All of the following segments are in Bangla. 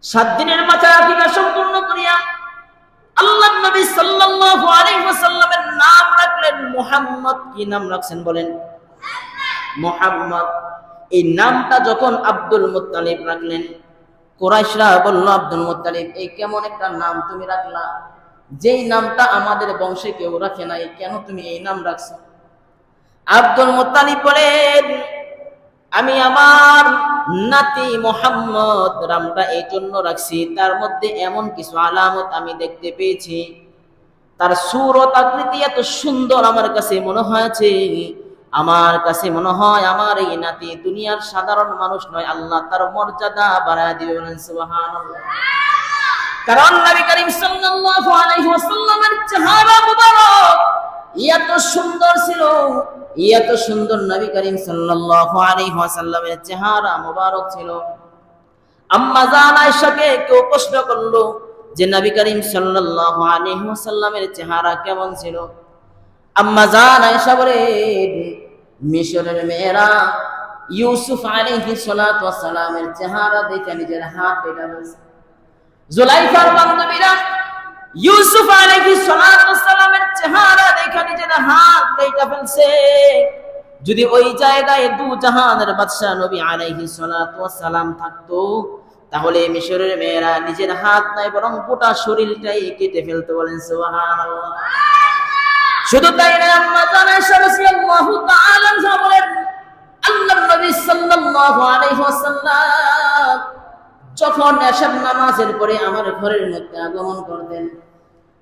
7 দিনের মাথায় আকিকা সম্পূর্ণ করিয়া আল্লাহর নবী সাল্লাল্লাহু আলাইহি ওয়াসাল্লামের নাম রাখলেন মুহাম্মদ। কি নাম রাখছেন বলেন? মুহাম্মদ। এই নামটা যখন আব্দুল মুত্তালিব রাখলেন, কুরাইশরা বলল, আব্দুল মুত্তালিব, এই কেমন একটা নাম তুমি রাখলা, যেই নামটা আমাদের বংশে কেউ রাখে নাই, কেন তুমি এই নাম রাখছো? আব্দুল মুত্তালিব বলেন, আমি আমার নাতি মুহাম্মদ নামটা এই জন্য রাখছি, তার মধ্যে এমন কিছু আলামত আমি দেখতে পেয়েছি, তার সূরত আকৃতি এত সুন্দর আমার কাছে মনে হয়েছে, আমার কাছে মনে হয় আমার এই নাতি দুনিয়ার সাধারণ মানুষ নয়, আল্লাহ তার মর্যাদা বাড়ায় দিবে। বলেন সুবহানাল্লাহ। কারণ নবী করিম সাল্লাল্লাহু আলাইহি ওয়াসাল্লামের চেহারা মুবারক এত সুন্দর ছিল, এত সুন্দর নবী করিম সাল্লাল্লাহু আলাইহি ওয়াসাল্লামের চেহারা মুবারক ছিল। আম্মা জান আয়েশাকে কেউ প্রশ্ন করলো যে নবী করিম সাল্লাল্লাহু আলাইহি ওয়াসাল্লামের চেহারা কেমন ছিল? আম্মা জান আয়েশা বলেন, মিশরের মেয়েরা ইউসুফ আলাইহিস সালাতু ওয়াস সালামের চেহারা দেখে নিজের হাত কেটে ফেলছে। জুলাইখার বান্ধবীরা ইউসুফ আলাইহিস সালাতু ওয়াস সালামের চেহারা দেখে নিজের হাত কেটে ফেলছে। যদি ওই জায়গায় দু জাহানের বাদশা নবী আলাইহিস সালাতু ওয়াস সালাম থাকতো, তাহলে মিশরের মেয়েরা নিজের হাত নাই বরং গোটা শরীরটাই কেটে ফেলতো। বলেন সুবহানাল্লাহ। শুধু তাই না, আম্মা জান আয়েশা রাদিয়াল্লাহু তাআলা আনহা বলেন, আল্লাহর নবী সাল্লাল্লাহু আলাইহি ওয়াসাল্লাম যখন এশার নামাজের পরে আমার ঘরের মধ্যে আগমন করতেন,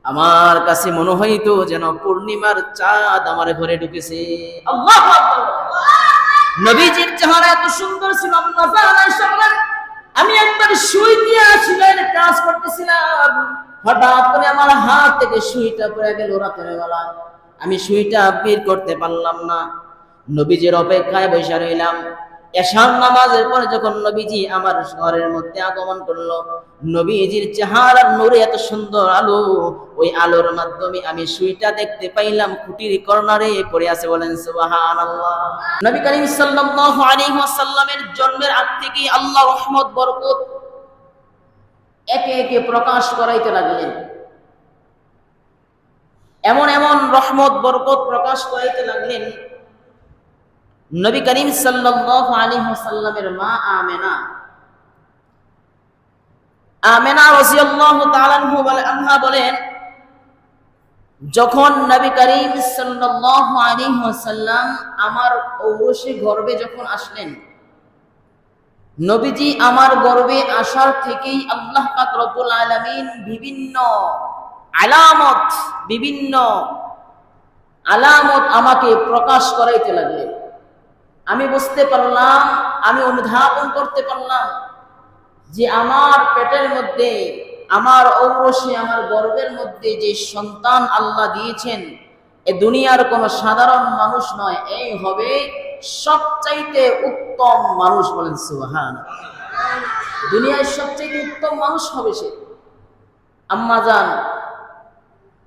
আমার কাছে মনে হইতো যেন পূর্ণিমার চাঁদ আমার ঘরে ঢুকেছে। আল্লাহু আকবার। নবীজির চেহারা এত সুন্দর ছিল। আম্মা জান আয়েশা বলেন, আমি একবার সুই দিয়ে সেলাইয়ের কাজ করতেছিলাম, হঠাৎ করে আমার হাত থেকে সুইটা পড়ে গেল রাতের বেলা। আমি সুইটা বের করতে পারলাম না। নবীজির অপেক্ষায় বসে রইলাম। এশার নামাজের পরে যখন নবীজি আমার ঘরের মধ্যে আগমন করলো, নবীজির চেহারার নূরে এত সুন্দর আলো, ওই আলোর মাধ্যমে আমি সুইটা দেখতে পাইলাম খুঁটির কর্নারে পড়ে আছে। বলেন সুবহানাল্লাহ। নবী করিম সাল্লাল্লাহু আলাইহি ওয়াসাল্লামের জন্মের আগ থেকে আল্লাহ রহমত বরকত একে একে প্রকাশ করাইতে লাগলেন। এমন এমন রহমত বরকত প্রকাশ করাইতে লাগলেন, নবী করিম সাল্লাল্লাহু আলাইহি ওয়াসাল্লামের মা আমেনা রাদিয়াল্লাহু তাআলা আনহা বলেন, যখন নবী করিম সাল্লাল্লাহু আলাইহি ওয়াসাল্লাম আমার ঔরসে গর্ভে যখন আসলেন, নবীজি আমার গর্ভে আসার থেকেই আল্লাহ পাক রব্বুল আলামিন বিভিন্ন আলামত আমাকে প্রকাশ করাইতে লাগলেন। আমি বুঝতে পারলাম, আমি অনুধাবন করতে পারলাম যে আমার পেটের মধ্যে, আমার ঔরসে, আমার গর্ভের মধ্যে যে সন্তান আল্লাহ দিয়েছেন, এ দুনিয়ার কোনো সাধারণ মানুষ নয়, এই হবে সবচাইতে উত্তম মানুষ। বলেন সুবহানাল্লাহ। দুনিয়ার সবচাইতে উত্তম মানুষ হবে সে। আম্মা জান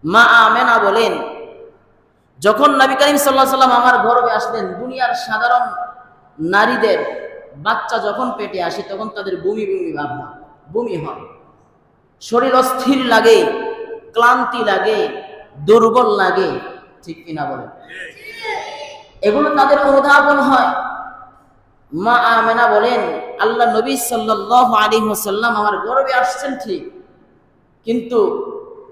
মা আমেনা বলেন, যখন নবী করিম সাল্লাল্লাহু আলাইহি ওয়াসাল্লাম আমার গর্ভে আসলেন, দুনিয়ার সাধারণ নারীদের বাচ্চা যখন পেটে আসে তখন তাদের বমি বমি ভাব হয়, বমি হয়, শরীর অস্থির লাগে, ক্লান্তি লাগে, দুর্বল লাগে, ঠিক কিনা বলেন? এগুলো তাদের অনুধাবন হয়। মা আমেনা বলেন, আল্লাহ নবী সাল্লাল্লাহু আলাইহি ওয়াসাল্লাম আমার গর্ভে আসছেন ঠিক, কিন্তু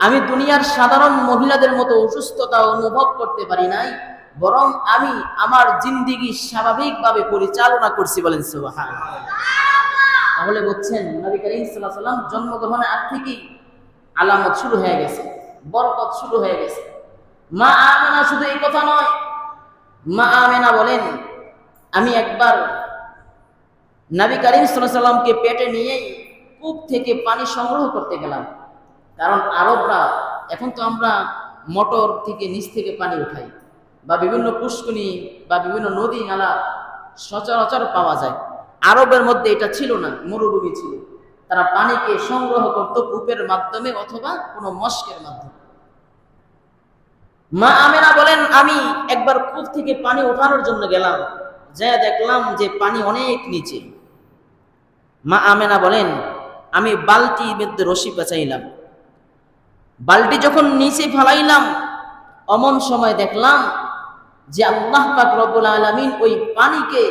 আমি দুনিয়ার সাধারণ মহিলাদের মতো অসুস্থতা অনুভব করতে পারি নাই, বরং আমি আমার জিন্দেগি স্বাভাবিকভাবে পরিচালনা করছি। বলেন সুবহানাল্লাহ। তাহলে বলছেন নবী করিম সাল্লাল্লাহু আলাইহি ওয়াসাল্লাম জন্মগ্রহণের আগ থেকেই আলামত শুরু হয়ে গেছে, বরকত শুরু হয়ে গেছে। মা আমেনা শুধু এই কথা নয়, মা আমেনা বলেন, আমি একবার নবী করিম সাল্লাল্লাহু আলাইহি ওয়াসাল্লামকে পেটে নিয়েই কূপ থেকে পানি সংগ্রহ করতে গেলাম। কারণ আরবরা, এখন তো আমরা মোটর থেকে নিচ থেকে পানি উঠাই, বা বিভিন্ন পুষ্করিণী বা বিভিন্ন নদী নালা সচরাচর পাওয়া যায়। আরবের মধ্যে এটা ছিল না, মরুভূমি ছিল। তারা পানিকে সংগ্রহ করত কূপের মাধ্যমে অথবা কোনো মস্কের মাধ্যমে। মা আমেনা বলেন, আমি একবার কূপ থেকে পানি ওঠানোর জন্য গেলাম, যা দেখলাম যে পানি অনেক নিচে। মা আমেনা বলেন, আমি বালতির মধ্যে রশি পেঁচাইলাম, বালতি যখন নিচে ফেলাইলাম, অমন সময় দেখলাম যে আল্লাহ পাক রব্বুল আলামিন ওই পানিকে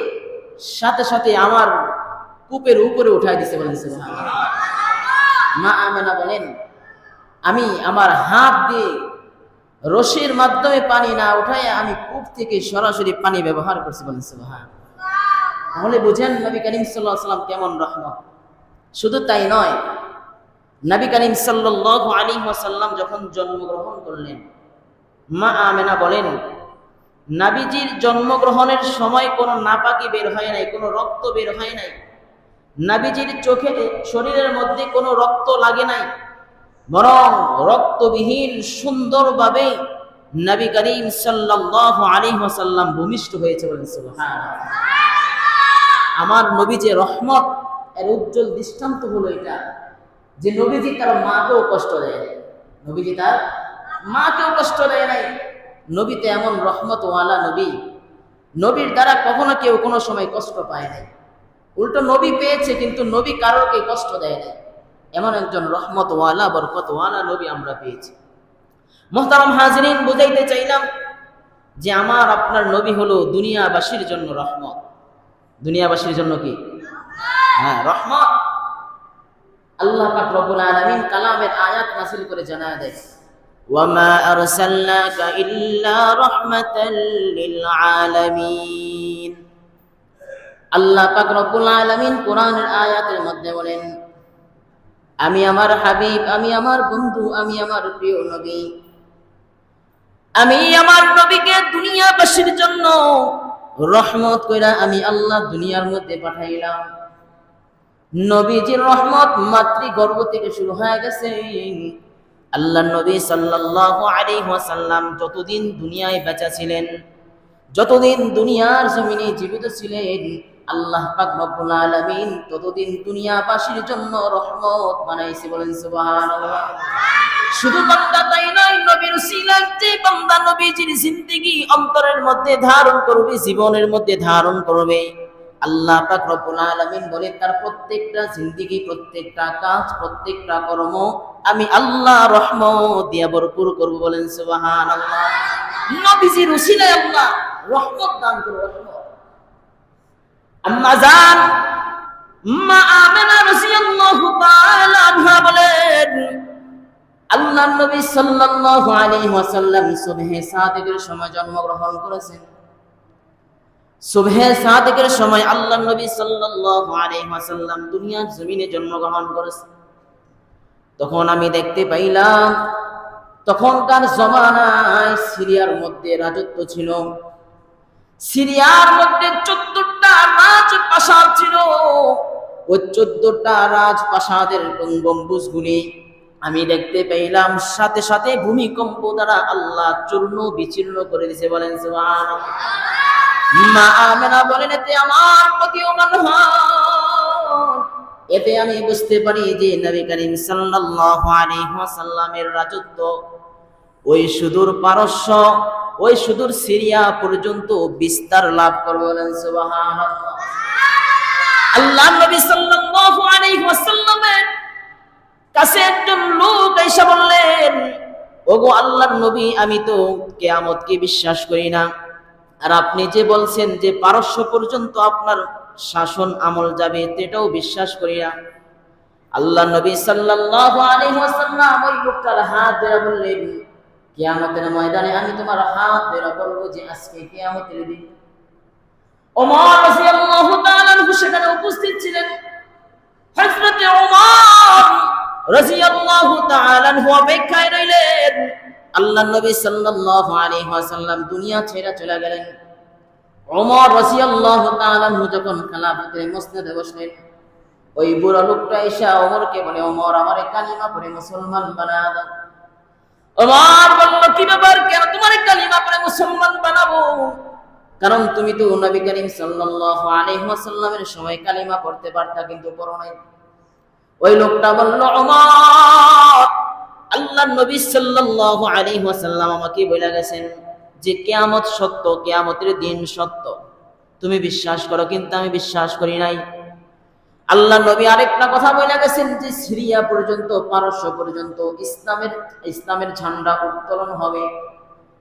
সাথে সাথে আমার কূপের উপরে উঠাই দিতে বলেন সুবহানাল্লাহ। মা আমেনা বলেন, আমি আমার হাত দিয়ে রশির মাধ্যমে পানি না উঠায় আমি কূপ থেকে সরাসরি পানি ব্যবহার করছি বলেন সুবহানাল্লাহ। তাহলে বুঝেন নবী করিম সাল্লাল্লাহু আলাইহি ওয়াসাল্লাম কেমন রহমত। শুধু তাই নয়, নবী করিম সাল্লাল্লাহু আলাইহি ওয়াসাল্লাম যখন জন্মগ্রহণ করলেন, মা আমেনা বলেন নবীজির জন্মগ্রহণের সময় কোনো নাপাকি বের হয় নাই, কোনো রক্ত বের হয় নাই, নবীজির চোখে শরীরের মধ্যে কোনো রক্ত লাগে নাই, বরং রক্তবিহীন সুন্দরভাবে নবী করিম সাল্লাল্লাহু আলাইহি ওয়াসাল্লাম ভূমিষ্ঠ হয়েছে বলেন সুবহানাল্লাহ। আমার নবী যে রহমত, এর উজ্জ্বল দৃষ্টান্ত হলো এটা যে নবীজি তার মাকেও কষ্ট দেয় নাই, নবীজি তার মাকেও কষ্ট দেয় নাই। নবীতে এমন রহমতওয়ালা নবী, নবীর দ্বারা কখনো কেউ কোনো সময় কষ্ট পায় নাই, উল্টো নবী পেয়েছে কিন্তু নবী কারোকে কষ্ট দেয় নাই। এমন একজন রহমতওয়ালা বরকতওয়ালা নবী আমরা পেয়েছি। মুহতারাম হাজিরিন, বুঝাইতে চাইলাম যে আমার আপনার নবী হলো দুনিয়াবাসীর জন্য রহমত। দুনিয়াবাসীর জন্য কি? হ্যাঁ, রহমত। আল্লাহ পাক রব্বুল আলামিন কালামের আয়াত নাযিল করে জানায় দেয়, ওয়ামা আরসালনাকা ইল্লা রাহমাতাল লিল আলামিন। আল্লাহ পাক রব্বুল আলামিন কোরআনের আয়াতের মধ্যে বলেন, আমি আমার হাবিব, আমি আমার বন্ধু, আমি আমার প্রিয় নবী, আমি আমার নবীকে দুনিয়াবাসীর জন্য রহমত কইরা আমি আল্লাহ দুনিয়ার মধ্যে পাঠাইলাম। নবীজির রহমত মাতৃগর্ভ থেকে শুরু হয়ে গেছে। আল্লাহ নবী সাল্লাল্লাহু আলাইহি ওয়াসাল্লাম যতদিন দুনিয়ায় বেঁচে ছিলেন, যতদিন দুনিয়ার জমিনে জীবিত ছিলেন, আল্লাহ পাক রব্বুল আলামিন ততদিন দুনিয়াবাসীর জন্য রহমত বানাইছে বলেন সুবহানাল্লাহ। শুধু বান্দা তাই নয়, নবীর উসিলায় যে বান্দা নবীজির জিন্দেগি অন্তরের মধ্যে ধারণ করবে, জীবনের মধ্যে ধারণ করবে, আল্লাহ পাক রব্বুল আলামিন বলে তার প্রত্যেকটা জিন্দেগি, প্রত্যেকটা কাজ, প্রত্যেকটা কর্ম আমি আল্লাহ রহমত দিয়া ভরপুর করব বলেন সুবহানাল্লাহ। নবীজির উসিলায় আল্লাহ রহমত দান করবে, রহমত। আম্মা জান মা আমেনা রাদিয়াল্লাহু তাআলা আনহা বলেন, আল্লাহর নবী সাল্লাল্লাহু আলাইহি ওয়াসাল্লাম সুবহে সাদিকের সময় জন্মগ্রহণ করেছেন। সুবহে সাদিকের সময় আল্লাহর নবী সাল্লাল্লাহু আলাইহি ওয়াসাল্লাম দুনিয়ার জমিনে জন্মগ্রহণ করেছেন। তখন আমি দেখতে পাইলাম, তখনকার জমানায় সিরিয়ার মধ্যে রাজত্ব ছিল। সিরিয়ার মধ্যে 14টা রাজপ্রাসাদ ছিল। ওই 14টা রাজপ্রাসাদের গম্বুজগুলি আমি দেখতে পেলাম সাথে সাথে ভূমিকম্প দ্বারা আল্লাহ চূর্ণ বিচূর্ণ করে দিয়েছে বলেন সুবহানাল্লাহ। মা আমেনা বলেন, এতে আমার প্রতি অনুমান হয়, এতে আমি বুঝতে পারি যে নবী করিম সাল্লাল্লাহু আলাইহি ওয়াসাল্লামের রাজত্ব ওই সুদূর পারস্য, ওই সুদূর সিরিয়া পর্যন্ত বিস্তার লাভ করবে বলেন সুবহানাল্লাহ। আল্লাহ নবী সাল্লাল্লাহু আলাইহি ওয়াসাল্লামের কাছে একজন লোক এসে বললেন, ওগো আল্লাহর নবী, আমি তো কিয়ামতকে বিশ্বাস করি না, আর আপনি যে বলছেন যে পারস্য পর্যন্ত আপনার শাসন আমল যাবে, এটাও বিশ্বাস করি না। আল্লাহ নবী সাল্লাল্লাহু আলাইহি ওয়াসাল্লাম ওই লোকটার হাত ধরে বললেন, কিয়ামতের ময়দানে আমি তোমার হাত ধরে বলবো যে আজকে কিয়ামতের দিন। ওমর রাদিয়াল্লাহু তাআলা আনহু সেখানে উপস্থিত ছিলেন। হযরত ওমর রাদিয়াল্লাহু তাআলা আনহু অপেক্ষায় রইলেন। আল্লাহর নবী সাল্লাল্লাহু আলাইহি ওয়াসাল্লাম দুনিয়া ছেড়ে চলে গেলেন। ওমর রাদিয়াল্লাহু তাআলা আনহু যখন খেলাফতের মসনদে বসলেন, ওই বুড়া লোকটা এসে ওমরকে বলে, ওমর আমারে কালিমা পড়ে মুসলমান বানায় দাও। ওমর বলল, কি ব্যাপার, কেন তোমারে কালিমা পড়ে মুসলমান বানাবো? কারণ তুমি তো নবী করিম সাল্লাল্লাহু আলাইহি ওয়াসাল্লামের সময় কালিমা পড়তে পারতা, কিন্তু পড়ো নাই। ওই লোকটা বলল, ওমর, আল্লাহর নবী সাল্লাল্লাহু আলাইহি ওয়াসাল্লাম আমাকে বলে গেছেন যে কিয়ামত সত্য, কিয়ামতের দিন সত্য, তুমি বিশ্বাস করো, কিন্তু আমি বিশ্বাস করি নাই। আল্লাহ নবী আরেকটা কথা বলে গেছেন যে সিরিয়া পর্যন্ত, পারস্য পর্যন্ত ইসলামের ঝান্ডা উত্তোলন হবে।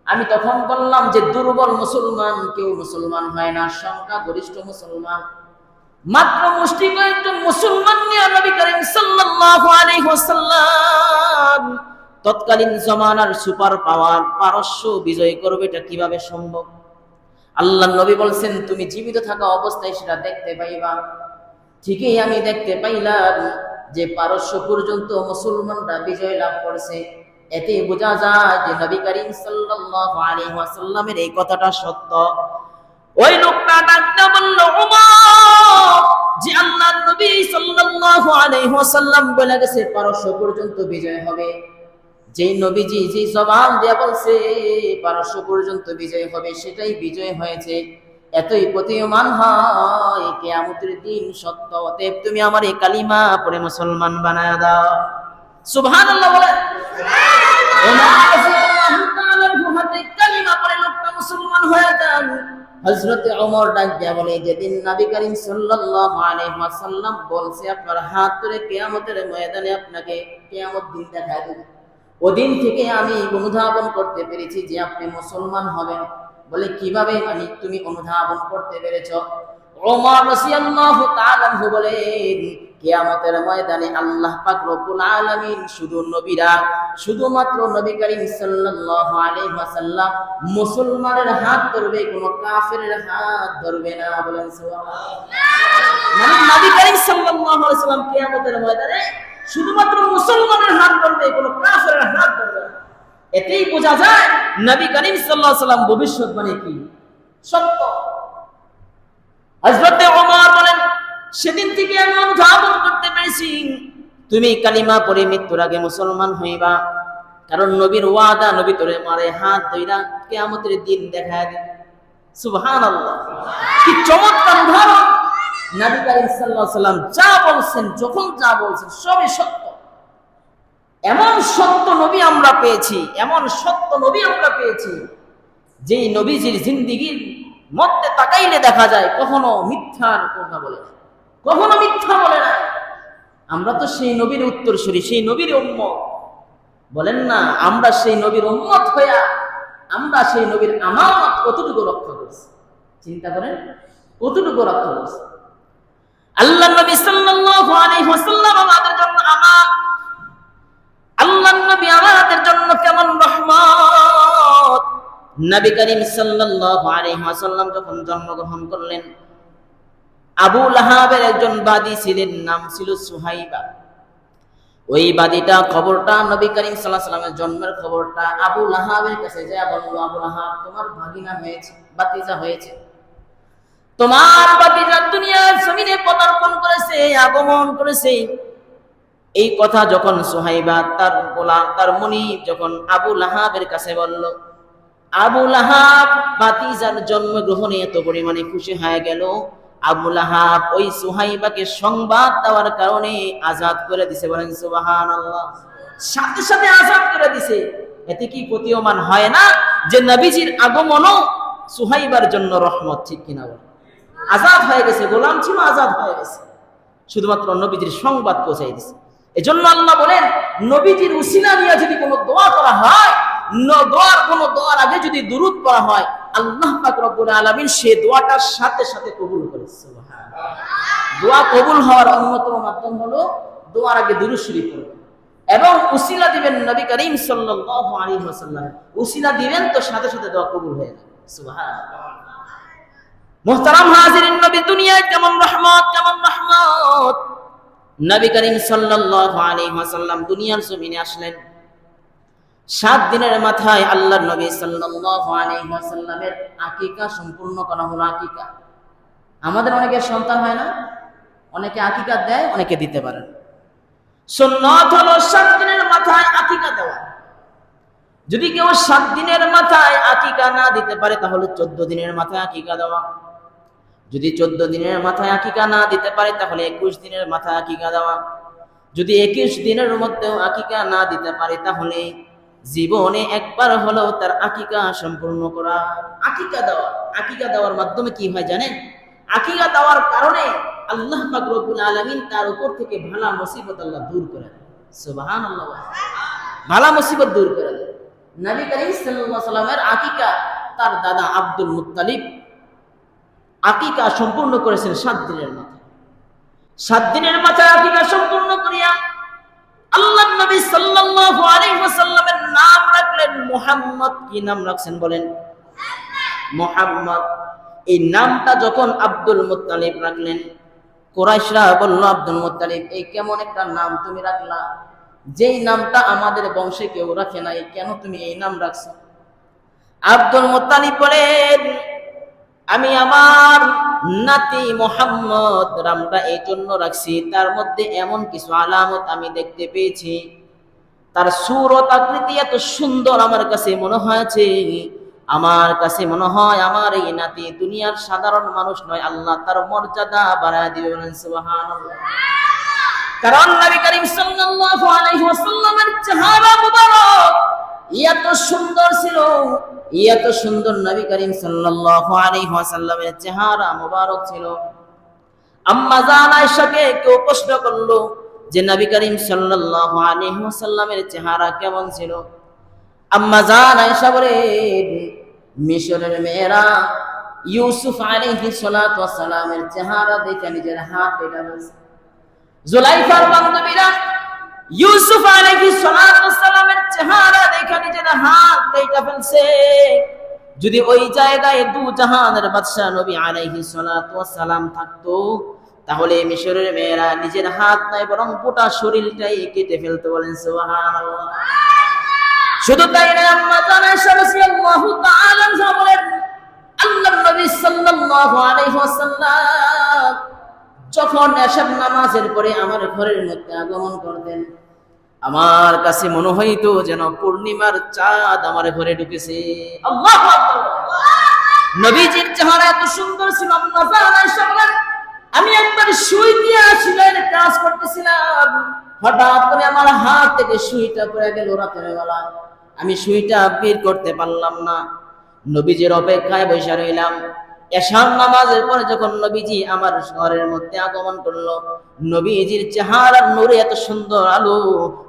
আমি তখন বললাম যে দুর্বল মুসলমান কেউ মুসলমান হয় না, সংখ্যা গরিষ্ঠ মুসলমান। মাত্র মুষ্টি কয়েকজন মুসলমান নিয়ে নবী করিম সাল্লাল্লাহু আলাইহি ওয়াসাল্লাম তৎকালীন জমানার সুপার পাওয়ার পারস্য বিজয় করবে, এটা কিভাবে সম্ভব? আল্লাহ নবী বলছেন তুমি জীবিত থাকা অবস্থায় সেটা দেখতে পাইবা। ঠিকই আমি দেখতে পাইলাম যে পারস্য পর্যন্ত মুসলমানরা বিজয় লাভ করছে। এতে বোঝা যায় যে নবী করিম সাল্লাল্লাহু আলাইহি ওয়াসাল্লামের এই কথাটা সত্য। ওই লোকটা ডাকতে বলল, ওমর, যে আল্লাহর নবী সাল্লাল্লাহু আলাইহি ওয়াসাল্লাম বলে গেছে পারস্য পর্যন্ত বিজয় হবে, যেই নবীজি যে জবান দিয়ে বলছে পারস্য পর্যন্ত বিজয় হবে সেটাই বিজয় হয়েছে। এতই প্রতীয়মান হয় কিয়ামতের দিন সত্য। অতএব তুমি আমার এই কালিমা পড়ে মুসলমান বানায় দাও। সুবহানাল্লাহ বলে কালিমা পড়ে লোকটা মুসলমান হয়ে যান। হযরত ওমর ডাক দিয়া বলে, যেদিন নবী করিম সাল্লাল্লাহু আলাইহি ওয়াসাল্লাম বলছে আপনার হাত ধরে কিয়ামতের ময়দানে আপনাকে কিয়ামত দিন দেখায় দেব, ওদিন থেকে আমি অনুধাবন করতে পেরেছি যে আপনি মুসলমান হবেন। বলে কিভাবে মানে তুমি অনুধাবন করতে পেরেছো? ওমর রাদিয়াল্লাহু তাআলা আনহু বলেন, কিয়ামতের ময়দানে আল্লাহ পাক রব্বুল আলামিন শুধু নবীরা, শুধুমাত্র নবী করিম সাল্লাল্লাহু আলাইহি ওয়াসাল্লাম মুসলমানের হাত ধরবে, কোনো কাফেরের হাত ধরবে না। বলেন সুবহানাল্লাহ। মানে নবী করিম সাল্লাল্লাহু আলাইহি ওয়াসাল্লাম কিয়ামতের ময়দানে শুধুমাত্র মুসলমানের হাত ধরবে, কোনো কাফেরের হাত ধরবে না। এতেই বোঝা যায় নবী করিম সাল্লাল্লাহু আলাইহি ওয়াসাল্লাম ভবিষ্যৎবাণী কি সত্য। হযরত ওমর বলেন, সেদিন থেকে আমি অনুধাবন করতে পেরেছি তুমি কালিমা পড়ে মৃত্যুর আগে মুসলমান হইবা, কারণ নবীর ওয়াদা, নবী তোরে মারে হাত ধইরা কিয়ামতের দিন দেখায় দেবে। সুবহানাল্লাহ, কি চমৎকার উদাহরণ! নবী করিম সাল্লাল্লাহু আলাইহি ওয়াসাল্লাম যা বলছেন, যখন যা বলছেন সবই সত্য। এমন সত্য নবী আমরা পেয়েছি, এমন সত্য নবী আমরা পেয়েছি যেই নবীজির জিন্দেগীর মধ্যে তাকাইলে দেখা যায় কখনো মিথ্যার কথা বলে না, কখনো মিথ্যা বলে না। আমরা তো সেই নবীর উত্তরসূরি, সেই নবীর উম্মত। বলেন না, আমরা সেই নবীর উম্মত হইয়া আমরা সেই নবীর আমানত কতটুকু রক্ষা করছি? চিন্তা করেন, কতটুকু রক্ষা করছি। আল্লাহ নবী সাল্লাল্লাহু আলাইহি ওয়াসাল্লাম আমাদের জন্য আমানত। আল্লাহ নবী আমাদের জন্য কেমন রহমত। নবী করিম সাল্লাল্লাহু আলাইহি ওয়াসাল্লাম যখন জন্মগ্রহণ করলেন, আবু লাহাবের একজন বাদী ছিলেন, নাম ছিল সুহাইবা। ওই বাদীটা খবরটা নবী করিম সাল্লাল্লাহু আলাইহি ওয়াসাল্লামের জন্মের খবরটা আবু লাহাবের কাছে যায় বলল, আবু লাহাব, তোমার ভাগিনা হয়েছে, ভাতিজা হয়েছে, তোমার ভাতিজা দুনিয়ার জমিনে পদার্পণ করেছে, আগমন করেছে। এই কথা যখন সুহাইবা তার গোলাম, তার মুনিব যখন আবু লাহাবের কাছে বলল, আবু লাহাব ভাতিজার জন্মগ্রহণে এত পরিমাণে খুশি হয়ে গেল, আবু লাহাব ওই সুহাইবাকে সংবাদ দেওয়ার কারণে আজাদ করে দিছে। বলেন সুবহানাল্লাহ। সাথে সাথে আজাদ করে দিছে। এতে কি প্রতীয়মান হয় না যে নবীজির আগমনও সুহাইবার জন্য রহমত? ঠিক কিনা বলেন? আজাদ হয়ে গেছে, গোলাম ছিল, আজাদ হয়ে গেছে, শুধুমাত্র নবীজির সংবাদ পৌঁছাই দিছে। এজন্য আল্লাহ বলেন, নবীজির উসিলা নিয়ে যদি কোনো দোয়া করা হয়, কোনো দোয়ার আগে যদি দুরূদ পড়া হয়, আল্লাহ পাক রব্বুল আলামিন সেই দোয়াটার সাথে সাথে কবুল করে। সুবহানাল্লাহ। দোয়া কবুল হওয়ার অন্যতম মাধ্যম হলো দোয়ার আগে দুরূদ শরীফ পড়া এবং উসিলা দিবেন নবী করিম সাল্লাল্লাহু আলাইহি ওয়াসাল্লাম। উসিলা দিবেন তো সাথে সাথে দোয়া কবুল হয়ে যাবে। সুবহানাল্লাহ। মুহতারাম হাজিরিন, নবী দুনিয়ায় কেমন রহমত, কেমন রহমত! নবী করিম সাল্লাল্লাহু আলাইহি ওয়াসাল্লাম দুনিয়ার জমিনে আসলেন। 7 দিনের মাথায় আল্লাহর নবী সাল্লাল্লাহু আলাইহি ওয়াসাল্লামের আকিকা সম্পূর্ণ করা হলো। আকিকা, আমাদের অনেকের সন্তান হয় না, অনেকে আকিকা দেয়, অনেকে দিতে পারে না। সুন্নাত হলো 7 দিনের মাথায় আকিকা দেওয়া। যদি কেউ 7 দিনের মাথায় আকিকা না দিতে পারে তাহলে 14 দিনের মাথায় আকিকা দেওয়া। যদি 14 দিনের মাথায় আকিকা না দিতে পারে তাহলে 21 দিনের মাথায় আকিকা দেওয়া। যদি 21 দিনের মধ্যেও আকিকা না দিতে পারে তাহলে জীবনে একবার হলেও তার আকিকা সম্পূর্ণ করা। আকিকা দেওয়া, আকিকা দেওয়ার মাধ্যমে কি হয় জানেন? আকিকা দেওয়ার কারণে আল্লাহ পাক রব্বুল আলামিন তার উপর থেকে ভালা মুসিবত আল্লাহ দূর করে দেন। সুবহানাল্লাহ। ভালা মুসিবত দূর করে দেন। নবী করিম সাল্লাল্লাহু আলাইহি ওয়াসাল্লামের আকিকা তার দাদা আব্দুল মুত্তালিব আকিকা সম্পূর্ণ করেছেন 7 দিনের মাথায়। 7 দিনের মাথায় আকিকা সম্পূর্ণ করিয়া আল্লাহর নবী সাল্লাল্লাহু আলাইহি ওয়াসাল্লামের নাম রাখলেন মুহাম্মদ। কি নাম রাখছেন বলেন? মুহাম্মদ। এই নামটা যখন আব্দুল মুত্তালিব রাখলেন, কুরাইশরা বলল, আব্দুল মুত্তালিব, এই কেমন একটা নাম তুমি রাখলা, যেই নামটা আমাদের বংশে কেউ রাখে নাই, কেন তুমি এই নাম রাখছো? আব্দুল মুত্তালিব বলেন, আমি আমার নাতি মুহাম্মদ নামটা এই জন্য রাখছি, তার মধ্যে এমন কিছু আলামত আমি দেখতে পেয়েছি, তার সুরত আকৃতি এত সুন্দর আমার কাছে মনে হয়েছে, আমার কাছে মনে হয় আমার এই নাতি দুনিয়ার সাধারণ মানুষ নয়, আল্লাহ তার মর্যাদা বাড়ায় দিবে। বলেন সুবহানাল্লাহ। কারণ নবী করিম সাল্লাল্লাহু আলাইহি ওয়াসাল্লামের চেহারা মুবারক এত সুন্দর ছিল, এত সুন্দর নবী করিম সাল্লাল্লাহু আলাইহি ওয়াসাল্লামের চেহারা মুবারক ছিল। আম্মা জান আয়েশাকে কেউ প্রশ্ন করলো যে নবী করিম সাল্লাল্লাহু আলাইহি ওয়াসাল্লামের চেহারা কেমন ছিল? আম্মা জান আয়েশা বলেন, মিশরের মেয়েরা ইউসুফ আলাইহিস সালাতু ওয়াস সালামের চেহারা দেখে নিজের হাত কেটে ফেলছে। জুলাইফার বান্ধবীরা ইউসুফ আলাইহিস সালাতু ওয়াস সালামের চেহারা দেখে নিজের হাত কেটে ফেলছে। যদি ওই জায়গায় দু জাহানের বাদশা নবী আলাইহিস সালাতু ওয়াস সালাম থাকতো, তাহলে মিশরের মেয়েরা নিজের হাত নাই বরং গোটা শরীরটাই কেটে ফেলতো। বলেন সুবহানাল্লাহ। শুধু তাই না, আম্মা জান আয়েশা রাদিয়াল্লাহু তাআলা আনহা বলেন, আল্লাহর নবী সাল্লাল্লাহু আলাইহি ওয়াসাল্লাম যখন এশার নামাজের পরে আমার ঘরের মধ্যে আগমন করতেন, আমার কাছে মনে হইতো যেন পূর্ণিমার চাঁদ আমার ঘরে ঢুকেছে। আল্লাহু আকবার। নবীজির চেহারা এত সুন্দর ছিল। আম্মা জান আয়েশা বলেন, আমি একবার সুই দিয়ে সেলাইয়ের কাজ করতেছিলাম, হঠাৎ করে আমার হাত থেকে সুইটা পড়ে গেল রাতের বেলা, আমি সুইটা বের করতে পারলাম না। নবীজির অপেক্ষায় বসে রইলাম। এশার নামাজের পরে যখন নবীজি আমার ঘরের মধ্যে আগমন করলো, নবীজির চেহারার নূরে এত সুন্দর আলো,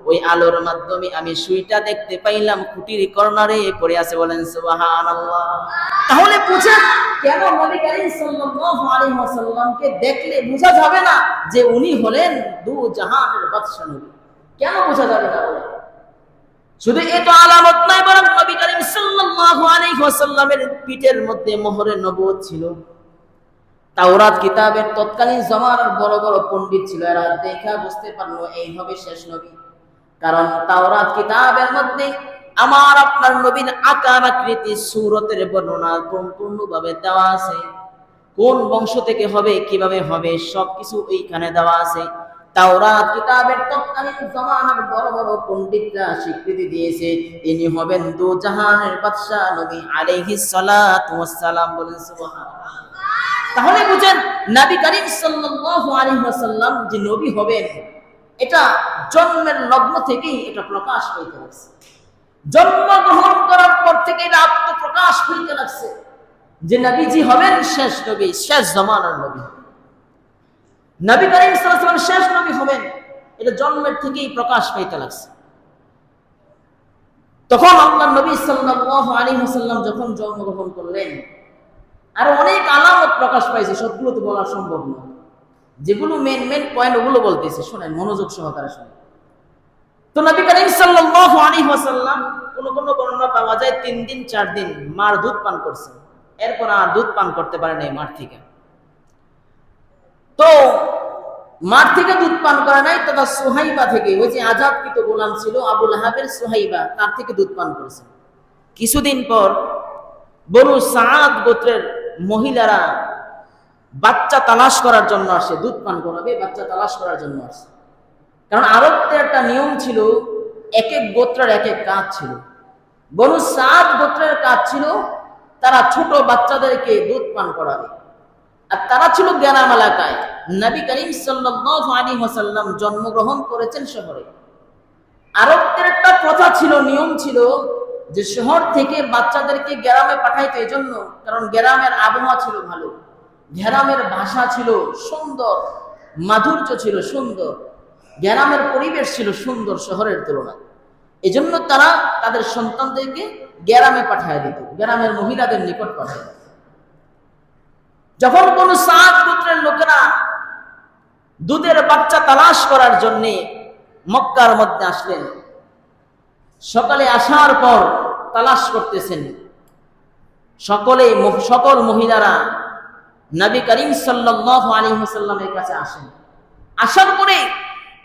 ওই আলোর মাধ্যমে আমি সুইটা দেখতে পাইলাম খুঁটির কর্নারে পড়ে আছে। বলেন সুবহানাল্লাহ। তাহলে বুঝেন কেন নবী করিম সাল্লাল্লাহু আলাইহি ওয়াসাল্লামকে দেখলে বোঝা যাবে না যে উনি হলেন দু জাহানের বাদশা নবী? কেন বোঝা যাবে না? বলে শুধু এটা আলামত নয়, বরং নবী করিম সাল্লাল্লাহু আলাইহি ওয়াসাল্লামের পিঠের মধ্যে মোহরে নবুয়ত ছিল। তাওরাত কিতাবের তৎকালীন জামানার বড় বড় পণ্ডিত ছিল, এরা দেখা বুঝতে পারলো এই হবে শেষ নবী। কারণ তাওরাত কিতাবের মধ্যে আমার আপনার নবীর আকার আকৃতি সূরতের বর্ণনা সম্পূর্ণভাবে দেওয়া আছে। কোন বংশ থেকে হবে, কিভাবে হবে, সবকিছু ওইখানে দেওয়া আছে। তাওরাত কিতাবের তৎকালীন জামানার বড় বড় পণ্ডিতরা স্বীকৃতি দিয়েছে ইনি হবেন দু জাহানের বাদশা নবী আলাইহিস সালাতু ওয়াস সালাম। বলেন সুবহানাল্লাহ। তাহলে বুঝেন নবী করিম সাল্লাল্লাহু আলাইহি ওয়াসাল্লাম যে নবী হবেন, এটা জন্মের লগ্ন থেকেই এটা প্রকাশ পেতে লাগছে। জন্মগ্রহণ করার পর থেকে এটা আত্মপ্রকাশ পেতে লাগছে যে নবীজি হবেন শেষ নবী, শেষ জামানার নবী। নবী করিম সাল্লাল্লাহু আলাইহি ওয়াসাল্লাম শেষ নবী হবেন, এটা জন্মের থেকেই প্রকাশ পেতে লাগছে। তখন আল্লাহর নবী সাল্লাল্লাহু আলাইহি ওয়াসাল্লাম যখন জন্মগ্রহণ করলেন, আর অনেক আলামত প্রকাশ পাইছে, সবগুলো তো বলা সম্ভব নয়। যেগুলো মেন মেন পয়েন্ট ওগুলো বলতেছে, শুনেন মনোযোগ সহকারে শুনেন। তো নবী করিম সাল্লাল্লাহু আলাইহি ওয়াসাল্লাম কোন কোন বর্ণনা পাওয়া যায় 3 দিন 4 দিন মার দুধ পান করছেন, এরপর আর দুধ পান করতে পারেন এই মার থেকে। তো মার থেকে দুধ পান করে নাই, তথা সুহাইবা থেকে, ওই যে আজাদকৃত গোলাম ছিল আবু লাহাবের সুহাইবা, তার থেকে দুধ পান করেছেন। কিছুদিন পর বনু সাদ গোত্রের মহিলারা বাচ্চা তালাশ করার জন্য আসে, দুধ পান করাবে, বাচ্চা তালাশ করার জন্য আসে। কারণ আরবদের একটা নিয়ম ছিল, এক এক গোত্রের এক এক কাজ ছিল। বনু সাদ গোত্রের কাজ ছিল তারা ছোট বাচ্চাদেরকে দুধ পান করাবে, আর তারা ছিল গ্রাম এলাকায়। নবী করিম সাল্লাল্লাহু আলাইহি ওয়াসাল্লাম জন্মগ্রহণ করেছেন শহরে। আরবদের একটা প্রথা ছিল, নিয়ম ছিল যে শহর থেকে বাচ্চাদেরকে গ্রামে পাঠাইতো, এই জন্য কারণ গ্রামের আবহাওয়া ছিল ভালো, গ্রামের ভাষা ছিল সুন্দর, মাধুর্য ছিল সুন্দর, গ্রামের পরিবেশ ছিল সুন্দর শহরের তুলনায়। এজন্য তারা তাদের সন্তানদেরকে গ্রামে পাঠিয়ে দিত, গ্রামের মহিলাদের নিকট পাঠিয়ে দিত। যখন কোন সাদ গোত্রের লোকেরা দুধের বাচ্চা তালাশ করার জন্য মক্কার মধ্যে আসলেন, সকালে আসার পর তালাশ করতেছেন, সকল মহিলারা নবী করিম সাল্লাল্লাহু আলাইহি ওয়াসাল্লামের কাছে আসেন। আসার পরে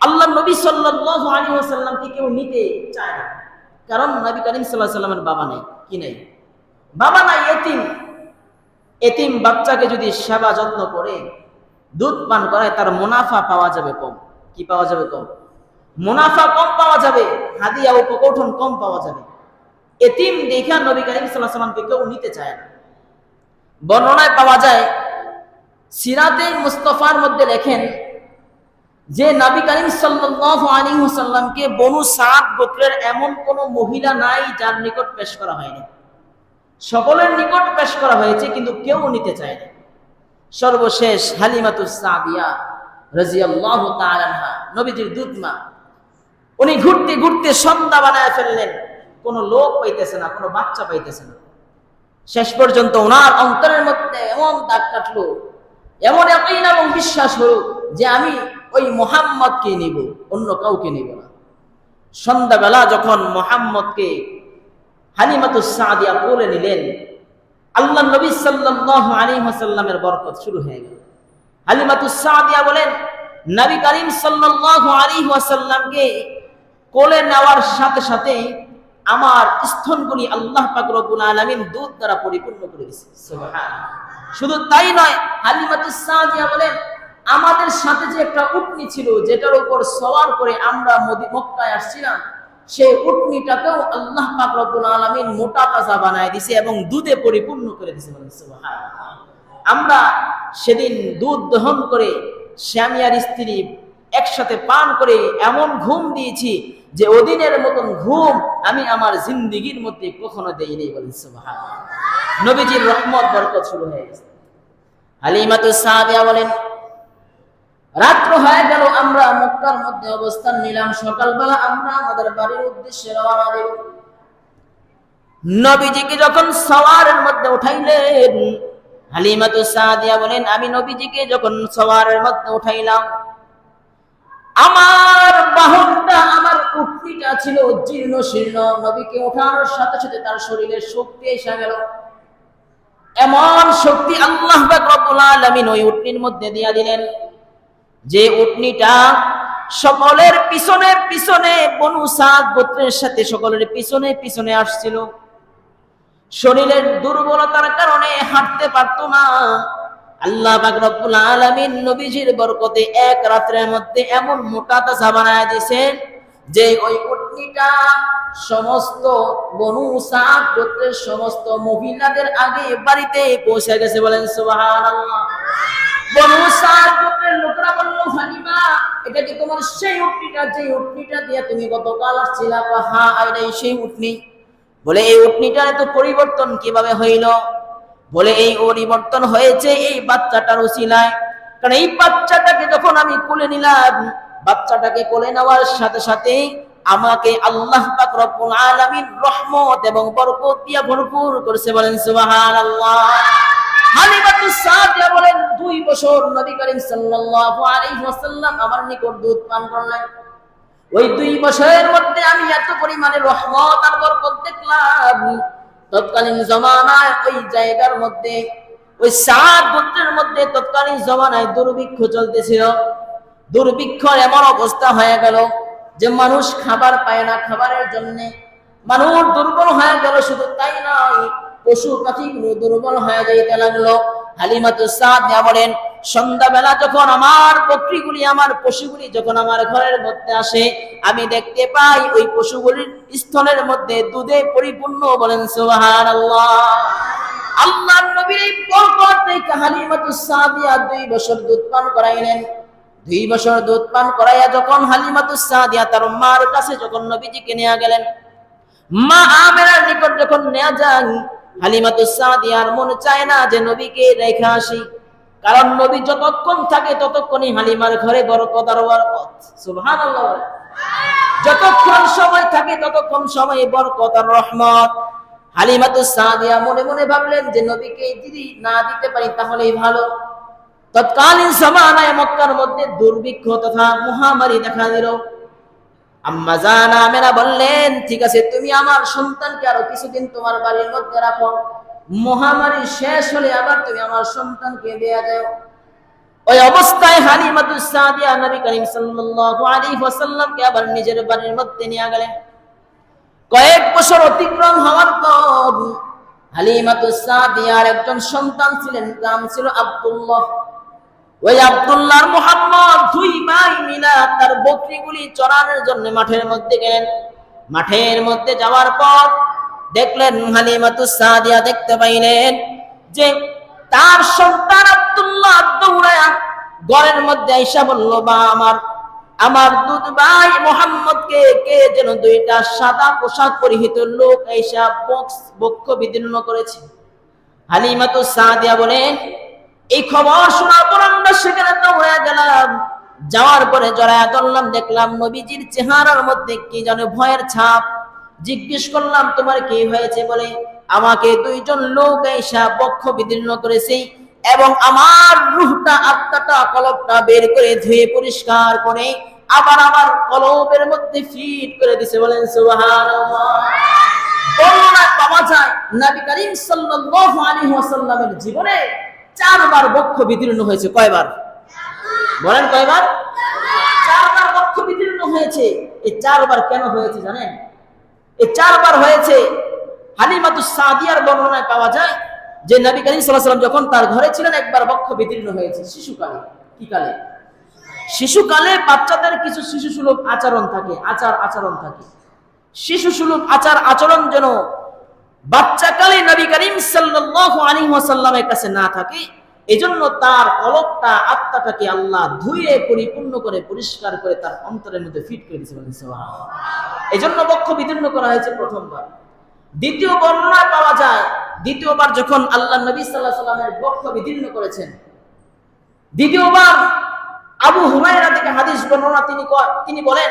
আল্লাহ নবী সাল্লাল্লাহু আলাইহি ওয়াসাল্লামকে কেউ নিতে চায় না, কারণ নবী করিম সাল্লাল্লাহু আলাইহি ওয়াসাল্লামের বাবা নাই। কি নাই? বাবা নাই, এতিম। এতিম বাচ্চাকে যদি সেবা যত্ন করে দুধ পান করায়, তার মুনাফা পাওয়া যাবে কম। কি পাওয়া যাবে? কম। মুনাফা কম পাওয়া যাবে, হাদিয়া উপকৌঠন কম পাওয়া যাবে। এতিম দেখা নবী করিম সাল্লাল্লাহু আলাইহি ওয়াসাল্লামকে কেউ নিতে চায় না। বর্ণনায় পাওয়া যায়, সিরাতে মুস্তাফার মধ্যে লেখেন যে নবী করিম সাল্লাল্লাহু আলাইহি ওয়াসাল্লামকে বনু সাদ গোত্রের এমন কোন মহিলা নাই যার নিকট পেশ করা হয়নি। সকলের নিকট পেশ করা হয়েছে, কিন্তু কেউ নিতে চায় না। সর্বশেষ হালিমাতুস সাদিয়া রাদিয়াল্লাহু তাআলা আনহা, নবীজির দুধ মা, উনি ঘুরতে ঘুরতে সন্ধ্যা বানায় ফেললেন, কোনো লোক পাইতেছে না, কোনো বাচ্চা পাইতেছে না। শেষ পর্যন্ত ওনার অন্তরের মধ্যে এমন দাগ কাটলো, এমন ইয়াকিন এবং বিশ্বাস হলো যে আমি ওই মুহাম্মদকে নিব, অন্য কাউকে নিব না। সন্ধ্যাবেলা যখন মুহাম্মদকে হালিমাতুস সাদিয়া কোলে নিলেন, আল্লাহ নবী সাল্লাল্লাহু আলাইহি ওয়াসাল্লামের বরকত শুরু হয়ে গেল। হালিমাতুস সাদিয়া বলেন, নবী করিম সাল্লাল্লাহু আলাইহি ওয়াসাল্লামকে কোলে নেওয়ার সাথে সাথে আমার স্তনগুলি আল্লাহ পাক রব্বুল আলামিন দুধ দ্বারা পরিপূর্ণ করে দিয়েছে। সুবহানাল্লাহ। শুধু তাই নয়, হালিমাতুস সাদিয়া বলেন, আমাদের সাথে যে একটা উটনি ছিল, যেটার উপর সওয়ার করে আমরা মক্কায় আসছিলাম, সেই উটনিটাকেও আল্লাহ পাক রব্বুল আলামিন মোটা তাজা বানায় দিয়েছে এবং দুধে পরিপূর্ণ করে দিয়েছে। সুবহানাল্লাহ। আমরা সেদিন দুধ দহন করে স্বামী আর স্ত্রী একসাথে পান করে এমন ঘুম দিয়েছি যে ওদিনের মতন ঘুম আমি আমার জিন্দেগীর মধ্যে কখনো দেইনি। বলেন সুবহানাল্লাহ। নবীজির রহমত বরকত শুরু হয়ে গেছে। হালিমাতুস সাদিয়া বলেন, রাত্র হয়ে গেল, আমরা মক্কার মধ্যে অবস্থান নিলাম। সকালবেলা আমরা আমাদের বাড়ির উদ্দেশ্যে রওনা দেব। নবীজিকে যখন সওয়ারের মধ্যে উঠাইলেন, হালিমাতুস সাদিয়া বলেন, আমি নবীজিকে যখন সওয়ারের মধ্যে উঠাইলাম, আমার বাহনটা, আমার উটনিটা ছিল জীর্ণ শীর্ণ। নবীকে ওঠানোর সাথে সাথে তার শরীরে শক্তি এসে গেল। এমন শক্তি আল্লাহ পাক রব্বুল আলামিন ওই উটনির মধ্যে দিয়া দিলেন যে উটনিটা সকলের পিছনে পিছনে, বনু সাদ গোত্রের সাথে সকলের পিছনে পিছনে আসছিল। শরীরের দুর্বলতার কারণে হাঁটতে পারতো না। আল্লাহ পাক রব্বুল আলামিন নবীজির বরকতে এক রাতের মধ্যে এমন মোটা তাজা বানায় দিয়েছেন যে ওই উটনিটা সমস্ত বনু সাদ গোত্রের সমস্ত মহিলাদের আগে বাড়িতে পৌঁছে গেছে। বলেন সুবহানাল্লাহ। বনু সাদ গোত্রের লোকেরা বলল, হালিমা, এটা কি তোমার সেই উটনিটা, যে উটনিটা দিয়ে তুমি গতকাল আসছিলা? হ্যাঁ, এটাই সেই উটনি। বলে, এই উটনিটার এত পরিবর্তন কিভাবে হইল? বলে, এই পরিবর্তন হয়েছে এই বাচ্চাটার উসিলায়। কারণ এই বাচ্চাটাকে যখন আমি কোলে নিলাম, বাচ্চাটাকে কোলে নেওয়ার সাথে সাথে আমাকে আল্লাহ পাক রব্বুল আলামিন রহমত এবং বরকত দিয়ে ভরপুর করেছে। বলেন সুবহানাল্লাহ। হালিমাতুস সাদিয়া বলেন, 2 বছর নবী করিম সাল্লাল্লাহু আলাইহি ওয়াসাল্লাম আমার নিকট দুধ পান করলেন। ওই 2 বছরের মধ্যে আমি এত পরিমাণে রহমত আর বরকত দেখলাম। তৎকালীন জমানায় ওই জায়গার মধ্যে, ওই সাদ গোত্রের মধ্যে তৎকালীন জমানায় দুর্ভিক্ষ চলতেছিল। দুর্ভিক্ষর এমন অবস্থা হয়ে গেল যে মানুষ খাবার পায় না, খাবারের জন্য মানুষ দুর্বল হয়ে গেল। শুধু তাই নয়, পশু পাখিগুলো দুর্বল হয়ে যাইতে লাগলো। হালিমাতুস সাদিয়া বলেন, সন্ধ্যাবেলা যখন আমার বকরিগুলি, আমার পশুগুলি যখন আমার ঘরের মধ্যে আসে, আমি দেখতে পাই ওই পশুগুলির স্তনের মধ্যে দুধে পরিপূর্ণ। বলেন সুবহানাল্লাহ। আল্লাহর নবীর এই বরকত থেকে হালিমাতুস সাদিয়া 2 বছর দুধ পান করাইলেন। 2 বছর দুধ পান করাইয়া যখন হালিমাতুস সাদিয়া তার মার কাছে যখন নবীজিকে নিয়ে গেলেন, মা আমেনার নিকট যখন নিয়ে যান, হালিমাতুস সাদিয়ার মন চায় না যে নবীকে রেখে আসি, কারণ নবী যতক্ষণ থাকে ততক্ষণই হালিমার ঘরে বরকত আর বরকত। সুবহানাল্লাহ। যতক্ষণ সময় থাকে ততক্ষণ সময় বরকত আর রহমত। হালিমাতুস সাদিয়া মনে মনে ভাবলেন যে নবীকে যদি না দিতে পারি তাহলেই ভালো। তৎকালীন জামানায় মক্কার মধ্যে দুর্ভিক্ষ তথা মহামারী দেখা দিল। আম্মা জান আমেনা বললেন, ঠিক আছে, তুমি আমার সন্তানকে আরো কিছুদিন তোমার বাড়ির মধ্যে রাখো, মহামারী শেষ হলে আবার তুমি আমার সন্তানকে দেয়া যাও। ওই অবস্থায় হালিমাতুস সাদিয়া নবী করিম সাল্লাল্লাহু আলাইহি ওয়াসাল্লামকে আবার নিজের বাড়ির মধ্যে নিয়ে গেলেন। কয়েক বছর অতিক্রম হওয়ার পর হালিমাতুস সাদিয়ার একজন সন্তান ছিলেন, নাম ছিল আব্দুল্লাহ। ওই আব্দুল্লাহর মুহাম্মদ দুই ভাই মিলা তার বকরিগুলি চড়ানোর জন্য মাঠের মধ্যে গেলেন। মাঠের মধ্যে যাওয়ার পর দেখলেন হালিমাতুস সাদিয়া দেখতে পাইলেন যে তার সন্তান আব্দুল্লাহ দৌড়ায়া ঘরের মধ্যে আইসা বলল, বা আমার দুধ ভাই মুহাম্মদকে কে যেন দুইটা সাদা পোশাক পরিহিত লোক আইসা বক্ষ বিদীর্ণ করেছে। হালিমাতুস সাদিয়া বলেন, এই খবর শোনার পর আমরা সেখানে দৌড়ে গেলাম। যাওয়ার পরে জড়ায়া ধরলাম, দেখলাম নবীজির চেহারার মধ্যে কি যেন ভয়ের ছাপ। জিজ্ঞেস করলাম, তোমার কি হয়েছে? বলে, আমাকে দুইজন লোক এসে বক্ষ বিদীর্ণ করেছে এবং আমার রূহটা, আত্মাটা, কলবটা বের করে ধুয়ে পরিষ্কার করে আবার আমার কলবের মধ্যে ফিট করে দিছে। বলেন সুবহানাল্লাহ। বর্ণনা পাওয়া যায় নবী করিম সাল্লাল্লাহু আলাইহি ওয়াসাল্লামের জীবনে 4 বার বক্ষ বিদীর্ণ হয়েছে। কয়বার? বলেন কয়বার? 4 বার বক্ষ বিদীর্ণ হয়েছে। এই 4 বার কেন হয়েছে জানেন? এই 4 বার হয়েছে হালিমাতুস সাদিয়ার বর্ণনায় পাওয়া যায় যে নবী করিম সাল্লাল্লাহু আলাইহি ওয়াসাল্লাম যখন তার ঘরে ছিলেন একবার বক্ষ বিদীর্ণ হয়েছে শিশুকালে। কি কালে? শিশুকালে বাচ্চাদের কিছু শিশুসুলভ আচরণ থাকে, আচরণ থাকে। শিশুসুলভ আচরণ যেন বাচ্চাকালে নবী করিম সাল্লাল্লাহু আলাইহি ওয়াসাল্লামের কাছে না থাকে, এজন্য তার কলবটা, আত্মাটাকে আল্লাহ ধুয়ে পরিপূর্ণ করে পরিষ্কার করে তার অন্তরের মধ্যে ফিট করে দিয়েছে। বলেন সুবহানাল্লাহ। এজন্য বক্ষ বিদীর্ণ করা হয়েছে প্রথমবার। দ্বিতীয় বর্ণনা পাওয়া যায়, দ্বিতীয়বার যখন আল্লাহ নবী সাল্লাল্লাহু আলাইহি ওয়াসাল্লামের বক্ষ বিদীর্ণ করেছেন, দ্বিতীয়বার আবু হুরায়রা থেকে হাদিস বর্ণনা তিনি বলেন,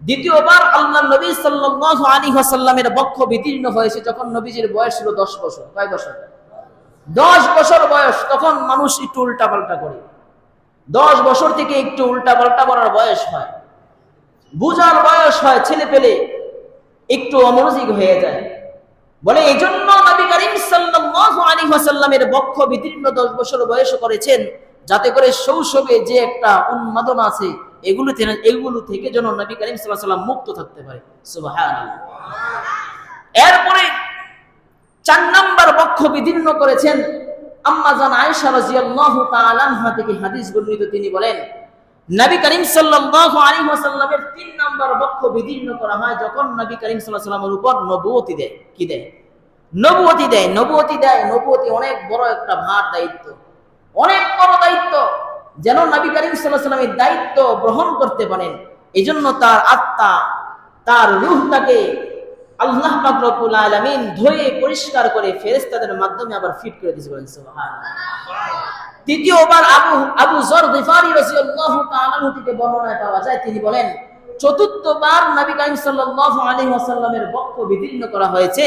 দ্বিতীয়বার আল্লাহ নবী সাল্লাল্লাহু আলাইহি ওয়াসাল্লামের বক্ষ বিদীর্ণ হয়েছে যখন নবীজির বয়স ছিল 10 বছর। কয় বছর? 10 বছর বয়স। তখন মানুষ একটু উল্টাপাল্টা করে। 10 বছর থেকে একটু উল্টাপাল্টা করার বয়স হয়, বুঝার বয়স হয়, ছেলে পেলে একটু অমনোযোগী হয়ে যায়। বলে এইজন্য নবী করিম সাল্লাল্লাহু আলাইহি ওয়াসাল্লামের বক্ষ বিদীর্ণ 10 বছর বয়স করেছেন, যাতে করে শৈশবে যে একটা উন্মাদনা আছে এগুলো থেকে যেন নবী করিম সাল্লাল্লাহু আলাইহি ওয়াসাল্লাম মুক্ত থাকতে পারে। সুবহানাল্লাহ। এরপরে 4 নাম্বার বক্ষ বিদীর্ণ করেছেন আম্মা জান আয়েশা রাদিয়াল্লাহু তাআলা আনহা থেকে হাদিস বর্ণিত। তিনি বলেন, নবী করিম সাল্লাল্লাহু আলাইহি ওয়াসাল্লামের 3 নাম্বার বক্ষ বিদীর্ণ করা হয় যখন নবী করিম সাল্লাল্লাহু আলাইহি ওয়াসাল্লামের উপর নবুয়তি দেয়। কি দেয়? নবুয়তি দেয়। নবুয়তি অনেক বড় একটা ভার, দায়িত্ব, অনেক বড় দায়িত্ব। যেন নবী করিম সাল্লাল্লাহু আলাইহি ওয়াসাল্লামের দায়িত্ব গ্রহণ করতে পারেন, এজন্য তার আত্মা, তার রূহটাকে আল্লাহ পাক রব্বুল আলামিন ধুয়ে পরিষ্কার করে ফেরেশতাদের মাধ্যমে আবার ফিট করে দিয়েছে। বলেন সুবহানাল্লাহ। তৃতীয়বার আবু যর গিফারি রাদিয়াল্লাহু তাআলা থেকে বর্ণনা পাওয়া যায়, তিনি বলেন, চতুর্থবার নবী করিম সাল্লাল্লাহু আলাইহি ওয়াসাল্লামের বক্ষ বিদীর্ণ করা হয়েছে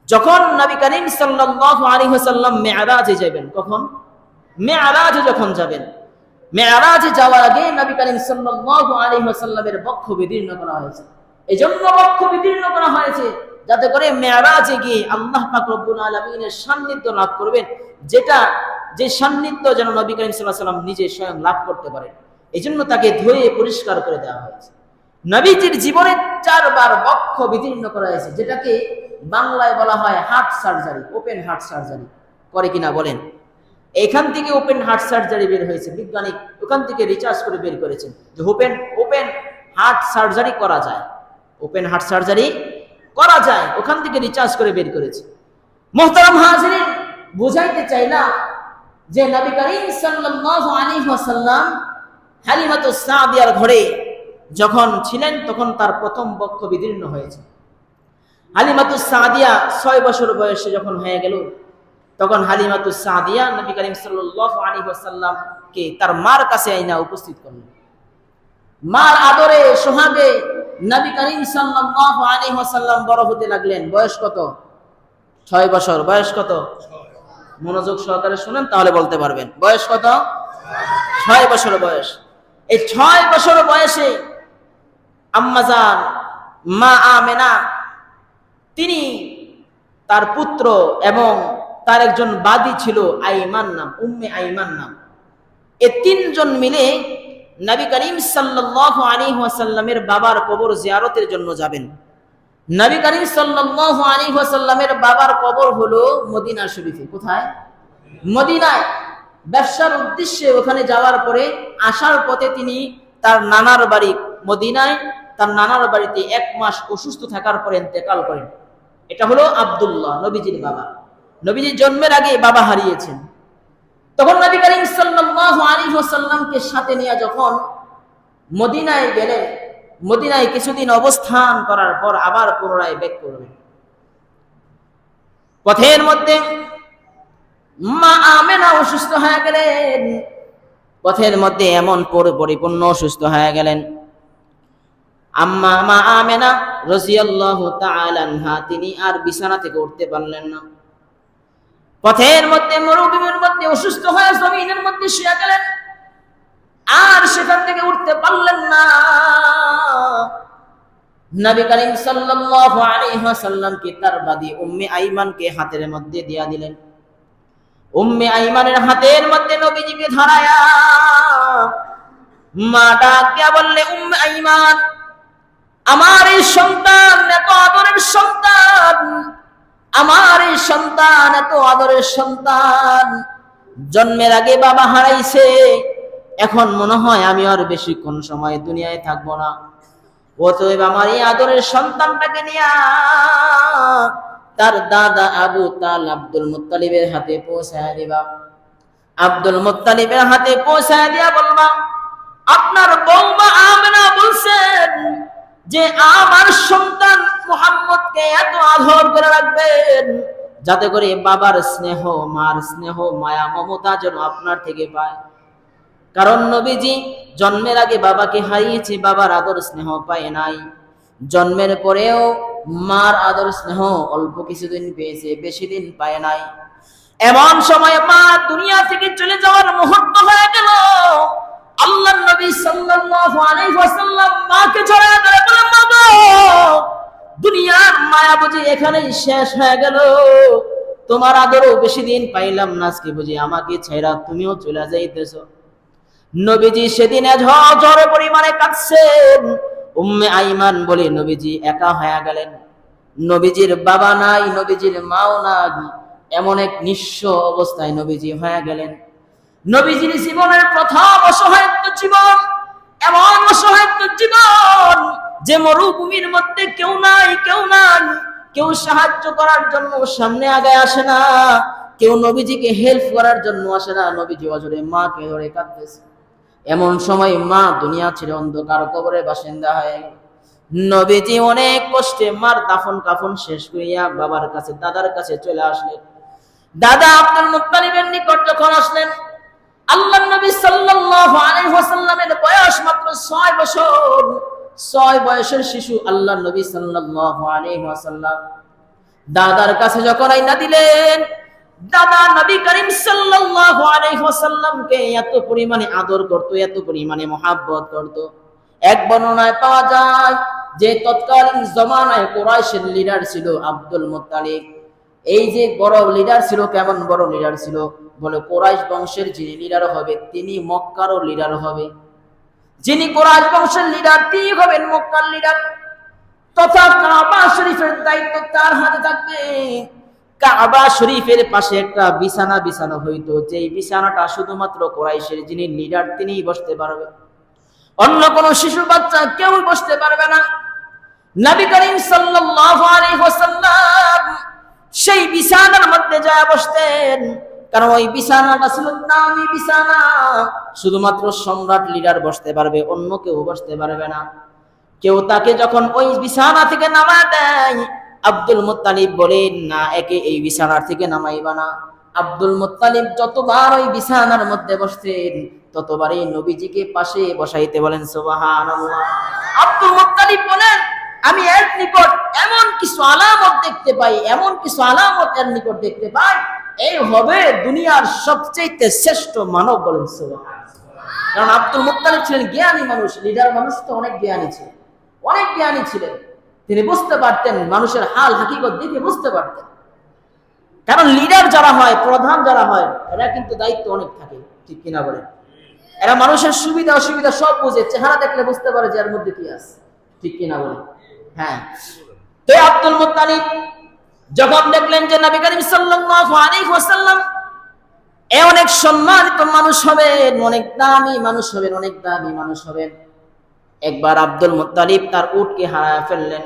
যখন নবী করিম সাল্লাল্লাহু আলাইহি ওয়াসাল্লাম মিরাজে যাবেন। কখন? মিরাজে যখন যাবেন। মিরাজে যাওয়ার আগে নবী করিম সাল্লাল্লাহু আলাইহি ওয়াসাল্লামের বক্ষ বিদীর্ণ করা হয়েছে। এজন্য বক্ষ বিদীর্ণ করা হয়েছে যাতে করে মিরাজে গিয়ে আল্লাহ পাক রব্বুল আলামিনের সান্নিধ্য লাভ করবেন, যে সান্নিধ্য যেন নবী করিম সাল্লাল্লাহু আলাইহি ওয়াসাল্লাম নিজে স্বয়ং লাভ করতে পারেন। এজন্য তাকে ধুয়ে পরিষ্কার করে দেওয়া হয়েছে। নবীজির জীবনে 4 বার বক্ষ বিদীর্ণ করা হয়েছে, যেটাকে বাংলায় বলা হয় heart surgery, open heart surgery. করে কিনা বলেন? এখান থেকে ওপেন হার্ট সার্জারি বের হয়েছে। বিজ্ঞানী ওখান থেকে রিসার্চ করে বের করেছেন যে ওপেন হার্ট সার্জারি করা যায়, ওপেন হার্ট সার্জারি করা যায়। ওখান থেকে রিসার্চ করে বের করেছে। মুহতারাম হাজিরিন, বুঝাইতে চাই না যে নবী করিম সাল্লাল্লাহু আলাইহি ওয়াসাল্লাম হালিমাতুস সাদিয়ার ঘরে যখন ছিলেন তখন তার প্রথম বক্ষ বিদীর্ণ হয়েছে। হালিমাতুস সাদিয়া 6 বছর বয়সে যখন হয়ে গেল, তখন হালিমাতুস সাদিয়া নবী করিম সাল্লাল্লাহু আলাইহি ওয়াসাল্লামকে তার মার কাছে আইনা উপস্থিত করলেন। মার আদরে সোহাগে নবী করিম সাল্লাল্লাহু আলাইহি ওয়াসাল্লাম বড় হতে লাগলেন। বয়স কত? 6 বছর। বয়স কত? মনোযোগ সহকারে শুনেন তাহলে বলতে পারবেন। বয়স কত? 6 বছর বয়স। এই 6 বছর বয়সে আম্মাজান মা আমেনা তিনি তার পুত্র এবং তার একজন বাদী ছিল আইমান নাম, উম্মে আইমান নাম, এই তিনজন মিলে নবী করিম সাল্লাল্লাহু আলাইহি ওয়াসাল্লামের বাবার কবর জিয়ারতের জন্য যাবেন। নবী করিম সাল্লাল্লাহু আলাইহি ওয়াসাল্লামের বাবার কবর হলো মদিনা শরীফে। কোথায়? মদিনায়। ব্যবসার উদ্দেশ্যে ওখানে যাওয়ার পরে আসার পথে তিনি তার নানার বাড়ি মদিনায়, তার নানার বাড়িতে 1 মাস অসুস্থ থাকার পরে ইন্তেকাল করেন। এটা হলো আব্দুল্লাহ, নবীজির বাবা। নবীজির জন্মের আগে বাবা হারিয়েছেন। তখন নবী করিম সাল্লাল্লাহু আলাইহি ওয়াসাল্লামকে সাথে নিয়ে যখন মদিনায় গেলেন, মদিনায় কিছুদিন অবস্থান করার পর আবার পুনরায় ব্যাক করবেন। পথের মধ্যে মা আমেনা অসুস্থ হয়ে গেলেন। পথের মধ্যে এমন পরিপূর্ণ অসুস্থ হয়ে গেলেন, মা আমেনা রাদিয়াল্লাহু তাআলা আনহা তিনি আর বিছানা থেকে উঠতে পারলেন না। পথের মধ্যে মরুভূমির মধ্যে অসুস্থ হয়ে জমিনের মধ্যে শুয়ে গেলেন, আর সেখান থেকে উঠতে পারলেন না। নবী করিম সাল্লাল্লাহু আলাইহি ওয়াসাল্লামকে তার বাদী উম্মে আইমানকে হাতের মধ্যে দিয়া দিলেন। উম্মে আইমানের হাতের মধ্যে নবীজিকে ধরায়া মা ডাক দিয়া বললে, উম্মে আইমান, আমার এই সন্তান এত আদরের সন্তান, আমার এই সন্তান এত আদরের সন্তান, জন্মের আগে বাবা হারাইছে, এখন মনে হয় আমি আর বেশিক্ষণ সময় দুনিয়ায় থাকবো না। অতএব আমার এই আদরের সন্তানটাকে নিয়ে তার দাদা আবু তাল আব্দুল মুত্তালিবের হাতে পৌঁছায় দিবা। আব্দুল মুত্তালিবের হাতে পৌঁছায় দিয়া বলবা, আপনার বৌমা আমেনা বলছেন যে আমার সন্তান মুহাম্মদকে এত আদর করে রাখবেন যাতে করে বাবার স্নেহ, মার স্নেহ, মায়া, মমতা যেন আপনার থেকে পায়। কারণ নবীজি জন্মের আগে বাবাকে হারিয়েছে, বাবার আদর স্নেহ পায় নাই। জন্মের পরেও মার আদর স্নেহ অল্প কিছুদিন পেয়েছে, বেশি দিন পায় নাই। এমন সময় মা দুনিয়া থেকে চলে যাওয়ার মুহূর্ত হয়ে গেল। আল্লাহর নবী সাল্লাল্লাহু আলাইহি ওয়াসাল্লাম মাকে জড়ায় ধরে বলে, মা গো, দুনিয়ার মায়া বুঝি এখানেই শেষ হয়ে গেল, তোমার আদরও বেশি দিন পাইলাম না, আজকে বুঝি আমাকে ছেড়া তুমিও চলে যাইতেছো। নবীজি সেদিন ঝড় পরিমাণে কাঁদছেন। উম্মে আইমান বলে নবীজি একা হয়ে গেলেন। নবীজির বাবা নাই, নবীজির মাও নাই, এমন এক নিঃস্ব অবস্থায় নবীজি হয়ে গেলেন। নবীজির জীবনের প্রথম অসহায়ত্ব জীবন, এমন অসহায়ত্ব জীবন যে মরুভূমির মধ্যে কেউ নাই, কেউ সাহায্য করার জন্য সামনে আগে আসে না, কেউ নবীজিকে হেল্প করার জন্য আসে না। নবীজি অজরে মাকে ধরে কাঁদতেছে। এমন সময় মা দুনিয়া ছেড়ে অন্ধকার কবরে বাসিন্দা হয়ে গেল। নবীজি অনেক কষ্টে মার দাফন কাফন শেষ করিয়া বাবার কাছে, দাদার কাছে চলে আসলেন। দাদা আব্দুল মুত্তালিবের নিকট যখন আসলেন, আল্লাহর নবী সাল্লাল্লাহু আলাইহি ওয়াসাল্লামের বয়স মাত্র 6 বছর। 6 বয়সের শিশু আল্লাহর নবী সাল্লাল্লাহু আলাইহি ওয়াসাল্লাম দাদার কাছে যখন আইনা দিলেন, দাদা নবী করিম সাল্লাল্লাহু আলাইহি ওয়াসাল্লামকে এত পরিমাণে আদর করত, এত পরিমাণে মহব্বত করত। এক বর্ণনায় পাওয়া যায় যে তৎকালীন জমানায় কুরাইশের লিডার ছিল আব্দুল মুত্তালিব। এই যে বড় লিডার ছিল, কেমন বড় লিডার ছিল বলে, কুরাইশ বংশের যিনি লিডার হবে তিনি মক্কারও লিডার হবে। যিনি কুরাইশ বংশের লিডার তিনি হবেন মক্কার লিডার, তথা কাবা শরীফের দায়িত্ব তার হাতে থাকবে। কাবা শরীফের পাশে একটা বিছানা বিছানো হইতো, যেই বিছানাটা শুধুমাত্র কুরাইশের যিনি লিডার তিনিই বসতে পারবে, অন্য কোন শিশু বাচ্চা কেউ বসতে পারবে না। নবী করিম সাল্লাল্লাহু আলাইহি ওয়াসাল্লাম সেই বিছানার মধ্যে যায় বসতেন, কারণ ওই বিছানাটা ছিল দামি বিছানা, শুধুমাত্র সম্রাট লিডার বসতে পারবে, অন্য কেউ বসতে পারবে না। কেউ তাকে যখন ওই বিছানা থেকে নামায় দেয়, আব্দুল মুত্তালিব বলেন, না, একে এই বিছানার থেকে নামাইবা না, আব্দুল মুত্তালিব যতবার ওই বিছানার মধ্যে বসতেন ততবারই নবীজিকে পাশে বসাইতে বলেন সুবহানাল্লাহ। আব্দুল মুত্তালিব বলেন আমি এর নিকট এমন কিছু আলামত দেখতে পাই, এমন কিছু আলামত এর নিকট দেখতে পাই, এই হবে দুনিয়ার সবচেয়ে শ্রেষ্ঠ মানব, বলেন সুবহানাল্লাহ। কারণ আব্দুল মুত্তালিব ছিলেন জ্ঞানী মানুষ, লিডার মানুষ তো অনেক জ্ঞানী ছিলেন, অনেক জ্ঞানী ছিলেন। তিনি বুঝতে পারতেন, মানুষের হাল হাকিকত দেখে বুঝতে পারতেন। কারণ লিডার যারা হয়, প্রধান যারা হয়, এরা কিন্তু দায়িত্ব অনেক থাকে, ঠিক কিনা বলেন? এরা মানুষের সুবিধা অসুবিধা সব বুঝে, চেহারা দেখলে বুঝতে পারে যে এর মধ্যে কি আছে, ঠিক কিনা বলেন? হ্যাঁ। তো আব্দুল মুত্তালিব যখন দেখলেন যে নবী করিম সাল্লাল্লাহু আলাইহি ওয়াসাল্লাম অনেক সম্মানিত মানুষ হবেন, অনেক দামি মানুষ হবেন, অনেক দামি মানুষ হবেন, একবার আব্দুল মুত্তালিব তার উটকে হারায় ফেললেন।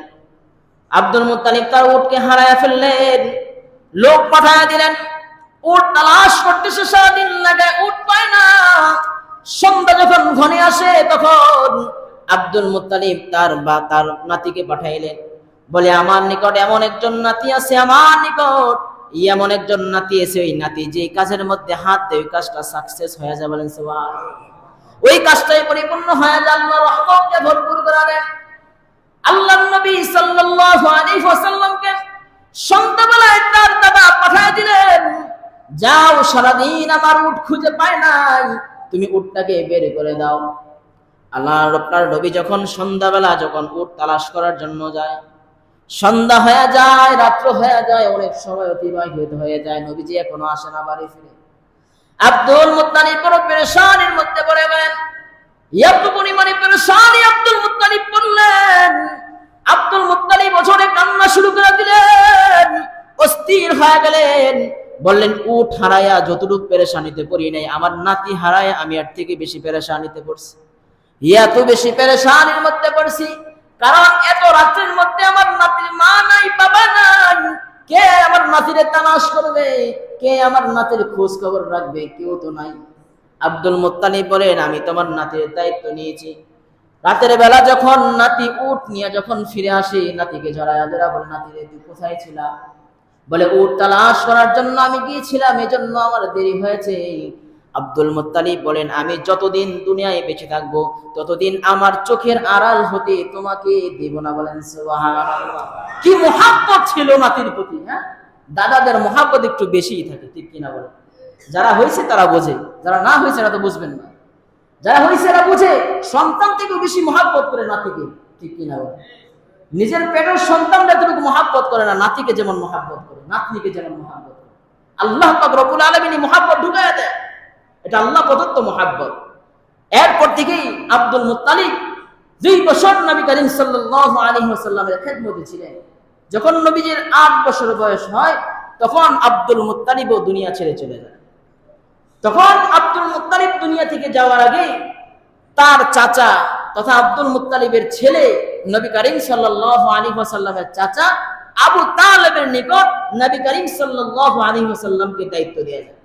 আব্দুল মুত্তালিব তার উটকে হারায় ফেললেন, লোক পাঠায় দিলেন, উট তালাশ করতেছে, সারাদিন লাগে, উট পায় না। সন্ধ্যা যখন ঘনে আসে তখন আব্দুল মুত্তালিব তার নাতিকে পাঠাইলেন, বলে আমার নিকট এমন একজন নাতি আছে, আমার নিকট এমন একজন নাতি আছে, ওই নাতি যে কাজের মধ্যে হাত দেয় ওই কাজটা সাকসেস হয়ে যায়, বলেন সুবহানাল্লাহ। ওই কাজটাই পরিপূর্ণ হয়ে যায়, আল্লাহর রহমতে ভরপুর করে দেন। আল্লাহর নবী সাল্লাল্লাহু আলাইহি ওয়াসাল্লামকে সন্ধ্যাবেলায় তার দাদা পাঠায় দিলেন, যাও সারাদিন আমার উট খুঁজে পায় নাই, তুমি উটটাকে বের করে দাও। আল্লাহর নবী যখন সন্ধ্যাবেলা যখন উট তালাশ করার জন্য যায়, সন্ধ্যা হয়ে যায়, রাত্র হয়ে যায়, অনেক সময় অতিবাহিত হয়ে যায়, নবীজি এখনো আসে না বাড়ি ফিরে। আব্দুল মুত্তালিব বড় পেরেশানির মধ্যে পড়ে গেলেন। এত পরিমাণে পেরেশানি আব্দুল মুত্তালিব পড়লেন, আব্দুল মুত্তালিব ওজনে কান্না শুরু করে দিলেন, অস্থির হয়ে গেলেন, বললেন উট হারায়া যতটুকু পেরেশানিতে পড়ি নাই, আমার নাতি হারায়া আমি এর থেকে বেশি পেরেশানিতে পড়ছি। এত বেশি পেরেশানির মধ্যে পড়ছি কারণ এত রাত্রির মধ্যে আমার নাতির মা নাই, বাবা নাই, কে আমার নাতিরে তালাশ করবে, কে আমার নাতির খোঁজ খবর রাখবে, কেউ তো নাই। আব্দুল মুত্তালিব বলেন আমি তোমার নাতির দায়িত্ব নিয়েছি। রাতের বেলা যখন নাতি উট নিয়ে যখন ফিরে আসে, নাতিকে জড়ায়া জড়া বলে, নাতিরে তুই কোথায় ছিলা? বলে উট তালাশ করার জন্য আমি গিয়েছিলাম, এজন্য আমার দেরি হয়েছে। আব্দুল মুত্তালিব বলেন আমি যতদিন দুনিয়ায় বেঁচে থাকবো ততদিন আমার চোখের আড়াল হতে তোমাকে দেব না, বলেন সুবহানাল্লাহ। কি মুহাব্বত ছিল নাতির প্রতি। হ্যাঁ, দাদাদের মুহাব্বত একটু বেশিই থাকে, ঠিক কিনা বলেন? যারা হয়েছে তারা বোঝে, যারা না হয়েছে তারা তো বুঝবেন না। যারা হয়েছে এরা বুঝে, সন্তান থেকেও বেশি মুহাব্বত করে নাতিকে, ঠিক কিনা বলেন? নিজের পেটের সন্তানরা এতটুকু মুহাব্বত করে না, নাতিকে যেমন মুহাব্বত করে, নাতনিকে যেমন মুহাব্বত করে। আল্লাহ পাক রব্বুল আলামিন মুহাব্বত ঢুকায়া দেয়, এটা আল্লাহ প্রদত্ত মুহাব্বত। এরপর থেকেই আব্দুল মুত্তালিব 2 বছর নবী করিম সাল্লাল্লাহু আলাইহি ওয়াসাল্লামের খেদমতে ছিলেন। যখন নবীজির 8 বছর বয়স হয় তখন আব্দুল মুত্তালিবও দুনিয়া ছেড়ে চলে যায়। তখন আব্দুল মুত্তালিব দুনিয়া থেকে যাওয়ার আগে তার চাচা তথা আব্দুল মুত্তালিবের ছেলে নবী করিম সাল্লাল্লাহু আলাইহি ওয়াসাল্লামের চাচা আবু তালেবের নিকট নবী করিম সাল্লাল্লাহু আলাইহি ওয়াসাল্লামকে দায়িত্ব দেয়া যায়।